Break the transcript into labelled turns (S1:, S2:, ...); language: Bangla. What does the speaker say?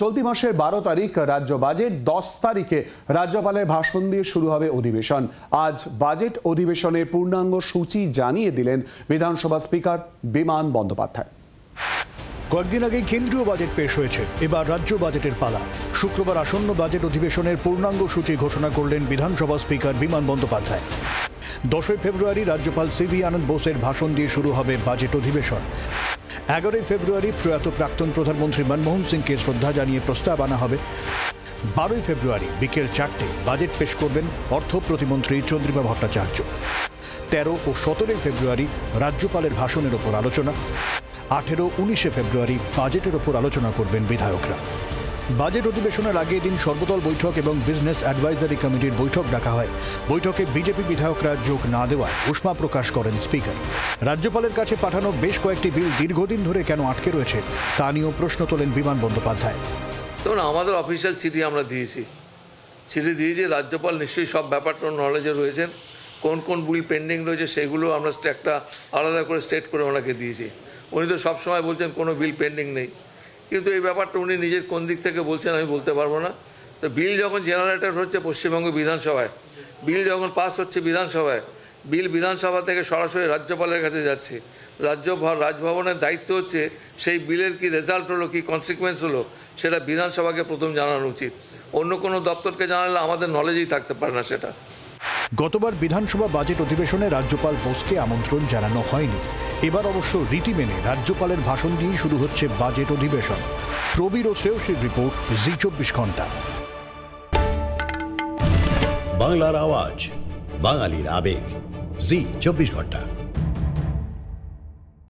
S1: চলতি মাসের 12 তারিখ রাজ্য বাজেট, 10 তারিখে রাজ্যপালের ভাষণ দিয়ে শুরু হবে অধিবেশন। আজ বাজেট অধিবেশনের পূর্ণাঙ্গ সূচি জানিয়ে দিলেন বিধানসভা স্পিকার বিমান বন্দ্যোপাধ্যায়।
S2: কয়েকদিন আগে কেন্দ্রীয় বাজেট পেশ হয়েছে, এবার রাজ্য বাজেটের পালা। শুক্রবার আসন্ন বাজেট অধিবেশনের পূর্ণাঙ্গ সূচি ঘোষণা করলেন বিধানসভা স্পিকার বিমান বন্দ্যোপাধ্যায়। 10 ফেব্রুয়ারি রাজ্যপাল সিভি আনন্দ বোসের ভাষণ দিয়ে শুরু হবে বাজেট অধিবেশন। 11 ফেব্রুয়ারি প্রয়াত প্রাক্তন প্রধানমন্ত্রী মনমোহন সিংকে শ্রদ্ধা জানিয়ে প্রস্তাব আনা হবে। 12 ফেব্রুয়ারি বিকেল 4টে বাজেট পেশ করবেন অর্থ প্রতিমন্ত্রী চন্দ্রিমা ভট্টাচার্য। 13 ও 17 ফেব্রুয়ারি রাজ্যপালের ভাষণের ওপর আলোচনা। 18 ও 19 ফেব্রুয়ারি বাজেটের ওপর আলোচনা করবেন বিধায়করা। বাজেট অধিবেশনের আগে দিন সর্বদল বৈঠক এবং বিজনেস অ্যাডভাইজারি কমিটির বৈঠক ডাকা হয়। বৈঠকে বিজেপি বিধায়করা যোগ না দেওয়ায় উষ্মা প্রকাশ করেন স্পিকার। রাজ্যপালের কাছে পাঠানো বেশ কয়েকটি বিল দীর্ঘদিন ধরে কেন আটকে রয়েছে তা নিয়েও প্রশ্ন তোলেন বিমান বন্দ্যোপাধ্যায়।
S3: তখন আমাদের অফিসিয়াল চিঠি আমরা দিয়েছি, রাজ্যপাল নিশ্চয়ই সব ব্যাপারটা নলেজে রয়েছেন। কোন কোন বিল পেন্ডিং রয়েছে সেগুলো আমরা একটা আলাদা করে স্টেট করে ওনাকে দিয়েছি। উনি তো সবসময় বলছেন কোনো বিল পেন্ডিং নেই, কিন্তু এই ব্যাপারটা উনি নিজের কোন দিক থেকে বলছেন আমি বলতে পারবো না। তো বিল যখন জেনারেটেড হচ্ছে পশ্চিমবঙ্গ বিধানসভায়, বিল যখন পাস হচ্ছে বিধানসভায়, বিল বিধানসভা থেকে সরাসরি রাজ্যপালের কাছে যাচ্ছে। রাজভবনের দায়িত্ব হচ্ছে সেই বিলের কি রেজাল্ট হলো, কি কনসিকুয়েন্স হলো, সেটা বিধানসভাকে প্রথম জানানো উচিত। অন্য কোনো দপ্তরকে জানালে আমাদের নলেজেই থাকতে পারে না সেটা।
S2: গতবার বিধানসভা বাজেট অধিবেশনে রাজ্যপাল বোসকে আমন্ত্রণ জানানো হয়নি। এবার অবশ্য রীতি মেনে রাজ্যপালের ভাষণ দিয়েই শুরু হচ্ছে বাজেট অধিবেশন। প্রবীর ও শ্রেয়সীর রিপোর্ট, জি 24 ঘন্টা।
S4: বাংলার আওয়াজ, বাঙালির আবেগ, জি 24 ঘন্টা।